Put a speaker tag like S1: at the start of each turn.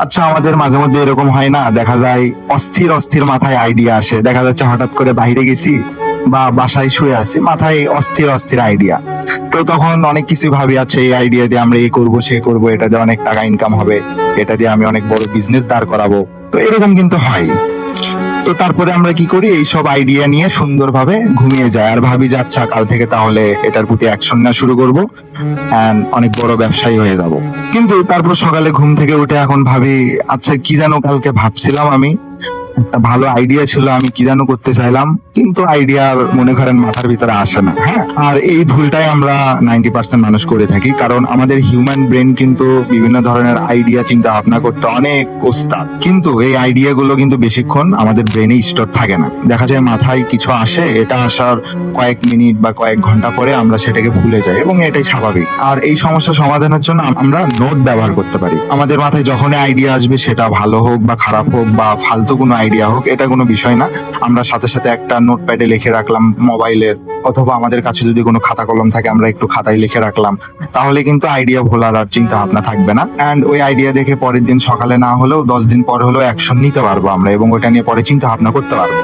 S1: আচ্ছা, আমাদের মাঝে মধ্যে এরকম হয় না, দেখা যায় অস্থির অস্থির মাথায় আইডিয়া আসে, দেখা যাচ্ছে হঠাৎ করে বাইরে গেছি বা বাসায় শুয়ে আছি, মাথায় অস্থির অস্থির আইডিয়া। তো তখন অনেক কিছু ভাবি, আচ্ছা এই আইডিয়া দিয়ে আমরা এই করবো সে করবো, এটা দিয়ে অনেক টাকা ইনকাম হবে, এটা দিয়ে আমি অনেক বড় বিজনেস দাঁড় করাবো। তো এরকম কিন্তু হয়। তো তারপরে আমরা কি করি, এই সব আইডিয়া নিয়ে সুন্দরভাবে ঘুমিয়ে যাই আর ভাবি যে আচ্ছা কাল থেকে তাহলে এটার প্রতি অ্যাকশন নেওয়া শুরু করব এন্ড অনেক বড় ব্যবসায়ী হয়ে যাব। কিন্তু তারপর সকালে ঘুম থেকে উঠে এখন ভাবি, আচ্ছা কি যেন কালকে ভাবছিলাম, আমি একটা ভালো আইডিয়া ছিল, আমি কি যেন করতে চাইলাম, কিন্তু আইডিয়া মনে করেন মাথার ভিতরে আসে না। হ্যাঁ, আর এই ভুলটাই আমরা 90% মানুষ করে থাকি, কারণ আমাদের হিউম্যান ব্রেন কিন্তু বিভিন্ন ধরনের আইডিয়া চিন্তা ভাবনা করতে অনেক ওস্তাদ, কিন্তু এই আইডিয়া গুলো কিন্তু বেশিক্ষণ আমাদের ব্রেনে স্টোর থাকে না। দেখা যায় মাথায় কিছু আসে, এটা আসার কয়েক মিনিট বা কয়েক ঘন্টা পরে আমরা সেটাকে ভুলে যাই, এবং এটাই স্বাভাবিক। আর এই সমস্যা সমাধানের জন্য আমরা নোট ব্যবহার করতে পারি। আমাদের মাথায় যখনই আইডিয়া আসবে, সেটা ভালো হোক বা খারাপ হোক বা ফালতু কোনো আইডিয়া হোক, এটা কোনো বিষয় না, আমরা সাথে সাথে একটা নোটপ্যাডে লিখে রাখলাম মোবাইলের, অথবা আমাদের কাছে যদি কোনো খাতা কলম থাকে আমরা একটু খাতায় লিখে রাখলাম, তাহলে কিন্তু আইডিয়া ভোলার আর চিন্তা ভাবনা থাকবে না। অ্যান্ড ওই আইডিয়া দেখে পরের দিন সকালে না হলেও 10 দিন পর হলেও অ্যাকশন নিতে পারবো আমরা, এবং ওটা নিয়ে পরে চিন্তা ভাবনা করতে পারবো।